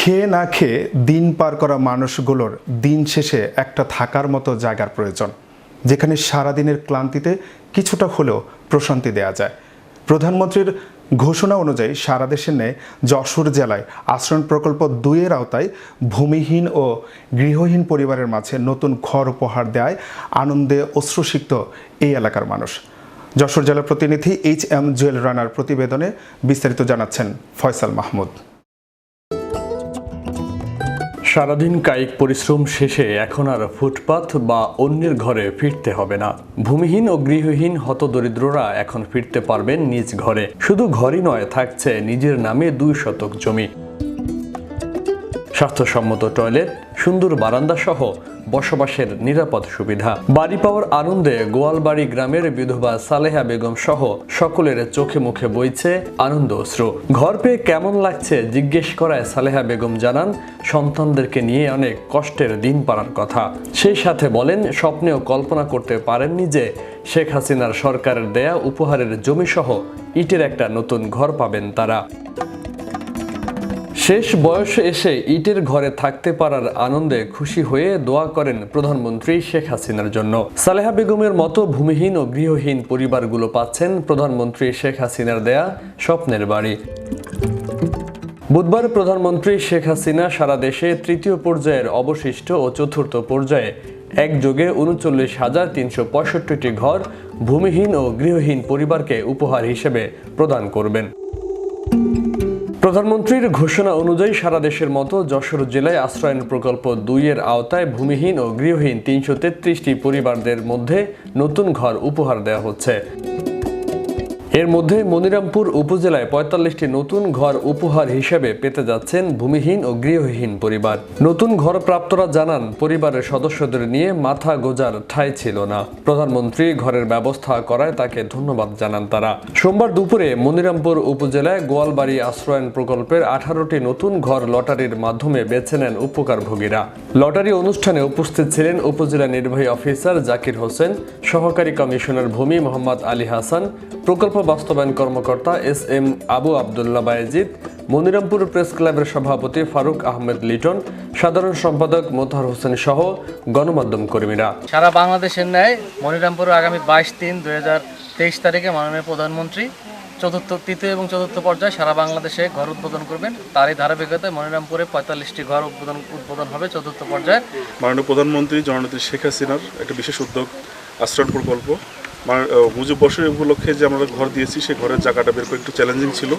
খেয়ে না খেয়ে দিন পার করা মানুষগুলোর দিন শেষে একটা থাকার মতো জায়গার প্রয়োজন, যেখানে সারাদিনের ক্লান্তিতে কিছুটা হলেও প্রশান্তি দেওয়া যায়। প্রধানমন্ত্রীর ঘোষণা অনুযায়ী সারা দেশের ন্যায় যশোর জেলায় আশ্রয়ণ প্রকল্প 2-এর আওতায় ভূমিহীন ও গৃহহীন পরিবারের মাঝে নতুন ঘর উপহার দেয় আনন্দে অশ্রুসিক্ত এই এলাকার মানুষ। যশোর জেলা প্রতিনিধি HM জুয়েল রানার প্রতিবেদনে বিস্তারিত জানাচ্ছেন ফয়সাল মাহমুদ। সারাদিন কায়িক পরিশ্রম শেষে এখন আর ফুটপাত বা অন্যের ঘরে ফিরতে হবে না। ভূমিহীন ও গৃহহীন হতদরিদ্ররা এখন ফিরতে পারবেন নিজ ঘরে। শুধু ঘরই নয়, থাকছে নিজের নামে 2 শতক জমি, স্বাস্থ্যসম্মত টয়লেট, সুন্দর বারান্দা সহ বসবাসের নিরাপদ সুবিধা। বাড়ি পাওয়ার আনন্দে গোয়ালবাড়ি গ্রামের বিধবা সালেহা বেগম সহ সকলের চোখে মুখে বইছে আনন্দ অশ্রু। ঘর পেয়ে কেমন লাগছে জিজ্ঞেস করায় সালেহা বেগম জানান, সন্তানদেরকে নিয়ে অনেক কষ্টের দিন পারার কথা। সেই সাথে বলেন, স্বপ্নেও কল্পনা করতে পারেননি যে শেখ হাসিনার সরকারের দেয়া উপহারের জমি সহ ইটের একটা নতুন ঘর পাবেন তারা। শেষ বয়সে এসে ইটের ঘরে থাকতে পারার আনন্দে খুশি হয়ে দোয়া করেন প্রধানমন্ত্রী শেখ হাসিনার জন্য। সালেহা বেগমের মতো ভূমিহীন ও গৃহহীন পরিবারগুলো পাচ্ছেন প্রধানমন্ত্রী শেখ হাসিনার দেয়া স্বপ্নের বাড়ি। বুধবার প্রধানমন্ত্রী শেখ হাসিনা সারা দেশে 3য় পর্যায়ের অবশিষ্ট ও 4র্থ পর্যায়ে একযোগে 39,365টি ঘর ভূমিহীন ও গৃহহীন পরিবারকে উপহার হিসেবে প্রদান করবেন। প্রধানমন্ত্রীর ঘোষণা অনুযায়ী সারা দেশের মতো যশোর জেলায় আশ্রয়ণ প্রকল্প 2-এর আওতায় ভূমিহীন ও গৃহহীন 333টি পরিবারদের মধ্যে নতুন ঘর উপহার দেওয়া হচ্ছে। এর মধ্যে মনিরামপুর উপজেলায় 45টি নতুন ঘর উপহার হিসেবে পেতে যাচ্ছেন ভূমিহীন ও গৃহহীন পরিবার। নতুন ঘর প্রাপ্তরা জানান, পরিবারের সদস্যদের নিয়ে মাথা গোজার ঠাঁই ছিল না। প্রধানমন্ত্রী ঘরের ব্যবস্থা করায় তাকে ধন্যবাদ জানান তারা। সোমবার দুপুরে মনিরামপুর উপজেলায় গোয়ালবাড়ি আশ্রয়ণ প্রকল্পের 18টি নতুন ঘর লটারির মাধ্যমে বেছে নেন উপকারভোগীরা। লটারি অনুষ্ঠানে উপস্থিত ছিলেন উপজেলা নির্বাহী অফিসার জাকির হোসেন, সহকারী কমিশনার ভূমি মোহাম্মদ আলী হাসান, প্রকল্প বাস্তবায়ন কর্মকর্তা SM আবু আবদুল্লাহ বায়েজিদ, মনিরামপুর প্রেস ক্লাবের সভাপতি ফারুক আহমেদ লিটন, সাধারণ সম্পাদক মোতাহার হোসেন সহ গণমাধ্যম কর্মীরা। সারা বাংলাদেশের ন্যায় মনিরামপুরে আগামী 22/3/2023 তারিখে মাননীয় প্রধানমন্ত্রী 3য় এবং 4র্থ পর্যায়ে সারা বাংলাদেশে ঘর উদ্বোধন করবেন। তারই ধারাবাহিকতায় মনিরামপুরে 45টি ঘর উদ্বোধন হবে 4র্থ পর্যায়ে। মাননীয় প্রধানমন্ত্রী জননেত্রী শেখ হাসিনার একটা বিশেষ উদ্যোগ আশ্রয়ণ প্রকল্প মুজিব বর্ষের উপলক্ষে যে আমরা ঘর দিয়েছি, সেই ঘরের জায়গাটা বের করে একটু চ্যালেঞ্জিং ছিল।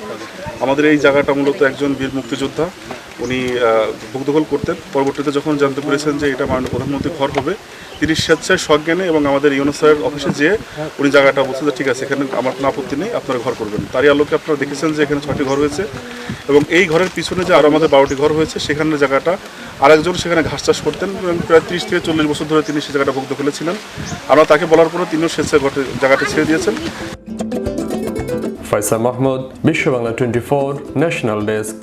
আমাদের এই জায়গাটা মূলত একজন বীর মুক্তিযোদ্ধা উনি ভোগদখল করতেন। পরবর্তীতে যখন জানতে পেরেছেন যে এটা মাননীয় প্রধানমন্ত্রীর ঘর হবে, তিনি স্বেচ্ছায় সজ্ঞানে এবং আমাদের ইউনুস স্যারের অফিসে যেয়ে উনি জায়গাটা বলছেন যে ঠিক আছে, এখানে আমার কোনো আপত্তি নেই, আপনারা ঘর করবেন। তারই আলোকে আপনারা দেখেছেন যে এখানে 6টি ঘর হয়েছে এবং এই ঘরের পিছনে যে আরও আমাদের 12টি ঘর হয়েছে, সেখানে জায়গাটা আরেকজন সেখানে ঘাস চাষ করতেন এবং প্রায় 30 থেকে 40 বছর ধরে তিনি সেই জায়গাটা ভোগদখলে ছিলেন। আমরা তাকে বলার পরে তিনিও স্বেচ্ছায় জায়গাটা ছেড়ে দিয়েছেন। ফয়সাল মাহমুদ, বিশ্ব বাংলা 24 ন্যাশনাল ডেস্ক।